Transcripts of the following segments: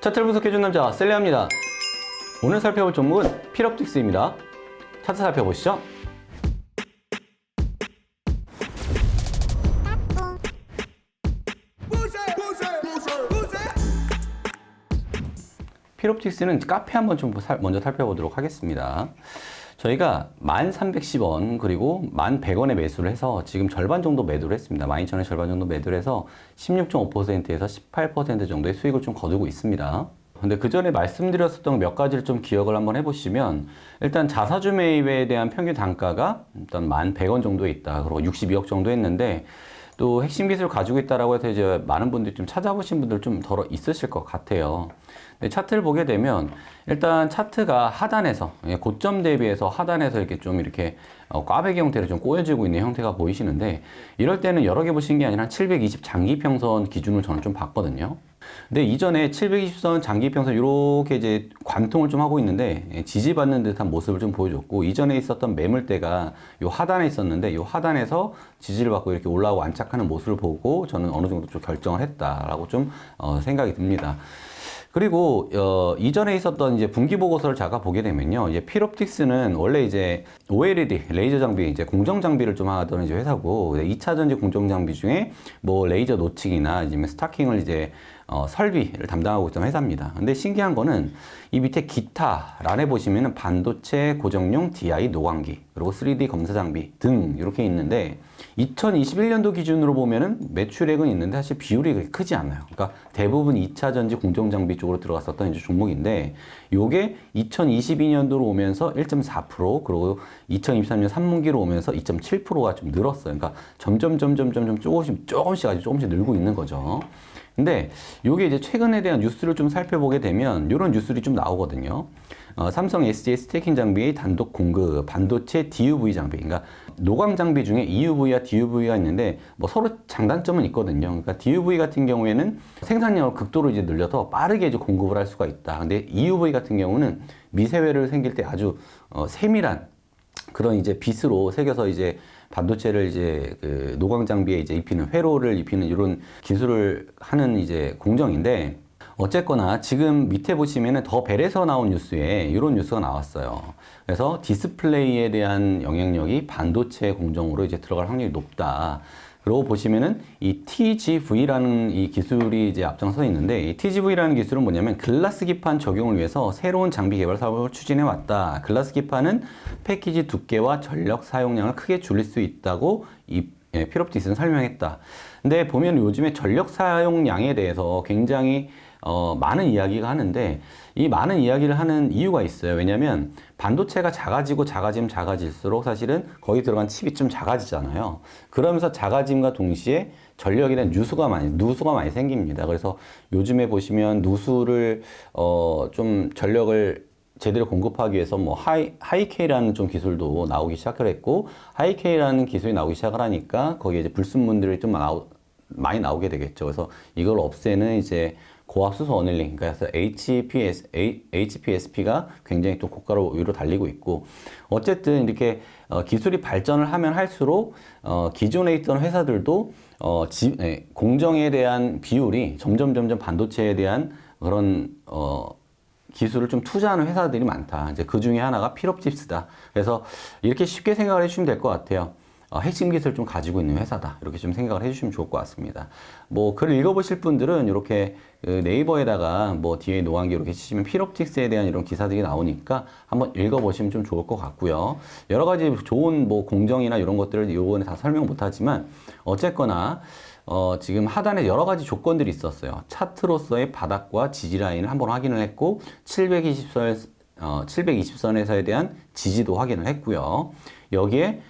차트를 분석해준 남자 셀레아입니다. 오늘 살펴볼 종목은 필옵틱스입니다. 차트 살펴보시죠. 필옵틱스는 카페 한번 좀 먼저 살펴보도록 하겠습니다. 저희가 1310원 그리고 1100원에 매수를 해서 지금 절반 정도 매도를 했습니다. 12,000원에 절반 정도 매도를 해서 16.5%에서 18% 정도의 수익을 좀 거두고 있습니다. 근데 그 전에 말씀드렸었던 몇 가지를 좀 기억을 한번 해보시면, 일단 자사주 매입에 대한 평균 단가가 일단 11,100원 정도에 있다. 그리고 62억 정도 했는데, 또 핵심 기술을 가지고 있다라고 해서 이제 많은 분들이 좀 찾아보신 분들 좀 덜어 있으실 것 같아요. 근데 차트를 보게 되면 일단 차트가 하단에서, 고점 대비해서 하단에서 이렇게 좀 이렇게 꽈배기 형태로 좀 꼬여지고 있는 형태가 보이시는데, 이럴 때는 여러 개 보신 게 아니라 720 장기평선 기준으로 저는 좀 봤거든요. 근데 이전에 720선 장기평선 이렇게 이제 관통을 좀 하고 있는데 지지받는 듯한 모습을 좀 보여줬고, 이전에 있었던 매물대가 요 하단에 있었는데 요 하단에서 지지를 받고 이렇게 올라오고 안착하는 모습을 보고 저는 어느 정도 좀 결정을 했다라고 좀 생각이 듭니다. 그리고 이전에 있었던 이제 분기 보고서를 제가 보게 되면요, 이제 필옵틱스는 원래 이제 OLED 레이저 장비, 이제 공정 장비를 좀 하던 이제 회사고, 2차 전지 공정 장비 중에 뭐 레이저 노칭이나 아니면 스타킹을 이제 설비를 담당하고 있던 회사입니다. 근데 신기한 거는 이 밑에 기타 란에 보시면은 반도체 고정용 DI 노광기 그리고 3D 검사 장비 등 이렇게 있는데, 2021년도 기준으로 보면은 매출액은 있는데 사실 비율이 그렇게 크지 않아요. 그러니까 대부분 2차 전지 공정 장비 쪽으로 들어갔었던 이제 종목인데, 요게 2022년도로 오면서 1.4% 그리고 2023년 3분기로 오면서 2.7%가 좀 늘었어요. 그러니까 점점 조금씩 늘고 있는 거죠. 근데 요게 이제 최근에 대한 뉴스를 좀 살펴보게 되면 요런 뉴스들이 좀 나오거든요. 삼성 SDI 스테이킹 장비의 단독 공급, 반도체 DUV 장비, 그러니까 노광 장비 중에 EUV와 DUV가 있는데 뭐 서로 장단점은 있거든요. 그러니까 DUV 같은 경우에는 생산량을 극도로 이제 늘려서 빠르게 이제 공급을 할 수가 있다. 근데 EUV 같은 경우는 미세회를 생길 때 아주 세밀한 그런 이제 빗으로 새겨서 이제 반도체를 이제 그 노광 장비에 이제 입히는, 회로를 입히는 이런 기술을 하는 이제 공정인데, 어쨌거나 지금 밑에 보시면은 더 벨에서 나온 뉴스에 이런 뉴스가 나왔어요. 그래서 디스플레이에 대한 영향력이 반도체 공정으로 이제 들어갈 확률이 높다. 그리고 보시면은 이 TGV라는 이 기술이 이제 앞장서 있는데, 이 TGV라는 기술은 뭐냐면 글라스 기판 적용을 위해서 새로운 장비 개발 사업을 추진해 왔다. 글라스 기판은 패키지 두께와 전력 사용량을 크게 줄일 수 있다고 이 필옵틱스는 설명했다. 근데 보면 요즘에 전력 사용량에 대해서 굉장히 많은 이야기가 하는데, 이 많은 이야기를 하는 이유가 있어요. 왜냐면 반도체가 작아지면 작아질수록 사실은 거기 들어간 칩이 좀 작아지잖아요. 그러면서 작아짐과 동시에 전력에 대한 누수가 많이 생깁니다. 그래서 요즘에 보시면 누수를 좀 전력을 제대로 공급하기 위해서 뭐 하이케이라는 좀 기술도 나오기 시작을 했고, 하이케이라는 기술이 나오기 시작을 하니까 거기에 이제 불순물들이 좀 많이 나오게 되겠죠. 그래서 이걸 없애는 이제 고압 수소 어닐링, 그래서 HPSP가 굉장히 또 고가로 위로 달리고 있고, 어쨌든 이렇게 기술이 발전을 하면 할수록 기존에 있던 회사들도 공정에 대한 비율이 점점 반도체에 대한 그런 기술을 좀 투자하는 회사들이 많다. 이제 그 중에 하나가 필옵틱스다. 그래서 이렇게 쉽게 생각을 해주시면 될 것 같아요. 핵심 기술을 좀 가지고 있는 회사다. 이렇게 좀 생각을 해주시면 좋을 것 같습니다. 뭐 글을 읽어보실 분들은 이렇게 네이버에다가 뭐 뒤에 노안기 이렇게 치시면 필옵틱스에 대한 이런 기사들이 나오니까 한번 읽어보시면 좀 좋을 것 같고요. 여러 가지 좋은 뭐 공정이나 이런 것들을 이번에 다 설명 못하지만, 어쨌거나 지금 하단에 여러 가지 조건들이 있었어요. 차트로서의 바닥과 지지 라인을 한번 확인을 했고, 720선에서에 대한 지지도 확인을 했고요. 여기에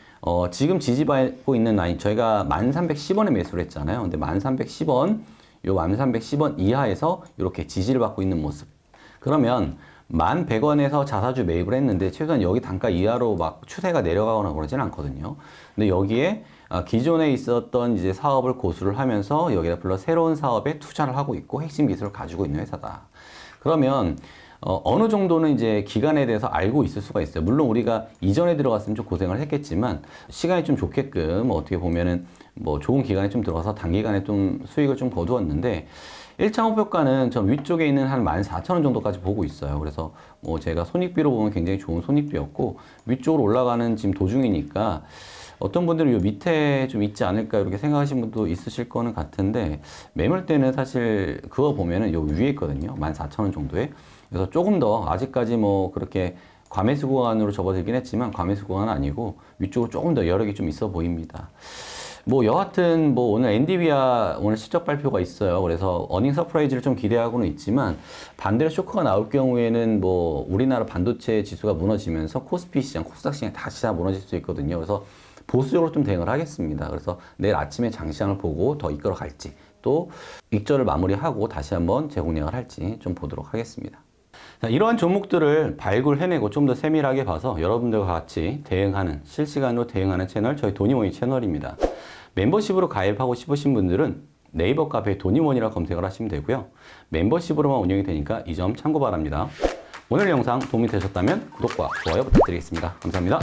지금 지지받고 있는 라인, 저희가 1310원에 매수를 했잖아요. 근데 1310원, 요 1310원 이하에서 이렇게 지지를 받고 있는 모습. 그러면 1100원에서 자사주 매입을 했는데 최소한 여기 단가 이하로 막 추세가 내려가거나 그러진 않거든요. 근데 여기에 기존에 있었던 이제 사업을 고수를 하면서 여기다 플러스 새로운 사업에 투자를 하고 있고 핵심 기술을 가지고 있는 회사다. 그러면 어느 정도는 이제 기간에 대해서 알고 있을 수가 있어요. 물론 우리가 이전에 들어갔으면 좀 고생을 했겠지만 시간이 좀 좋게끔 어떻게 보면은 뭐 좋은 기간에 좀 들어가서 단기간에 좀 수익을 좀 거두었는데 1차 목표가는 전 위쪽에 있는 한 14,000원 정도까지 보고 있어요. 그래서 뭐 제가 손익비로 보면 굉장히 좋은 손익비였고 위쪽으로 올라가는 지금 도중이니까 어떤 분들은 요 밑에 좀 있지 않을까 이렇게 생각하시는 분도 있으실 거는 같은데 매물대는 사실 그거 보면은 요 위에 있거든요. 14,000원 정도에. 그래서 조금 더 아직까지 뭐 그렇게 과매수 구간으로 접어들긴 했지만 과매수 구간은 아니고 위쪽으로 조금 더 여력이 좀 있어 보입니다. 뭐 여하튼 뭐 오늘 엔디비아 오늘 실적 발표가 있어요. 그래서 어닝 서프라이즈를 좀 기대하고는 있지만 반대로 쇼크가 나올 경우에는 뭐 우리나라 반도체 지수가 무너지면서 코스피 시장, 코스닥 시장이 다시 다 무너질 수 있거든요. 그래서 보수적으로 좀 대응을 하겠습니다. 그래서 내일 아침에 장시장을 보고 더 이끌어 갈지 또 익절을 마무리하고 다시 한번 재공략을 할지 좀 보도록 하겠습니다. 자, 이러한 종목들을 발굴해내고 좀 더 세밀하게 봐서 여러분들과 같이 대응하는, 실시간으로 대응하는 채널, 저희 도니모니 채널입니다. 멤버십으로 가입하고 싶으신 분들은 네이버 카페 도니모니라 검색을 하시면 되고요. 멤버십으로만 운영이 되니까 이 점 참고 바랍니다. 오늘 영상 도움이 되셨다면 구독과 좋아요 부탁드리겠습니다. 감사합니다.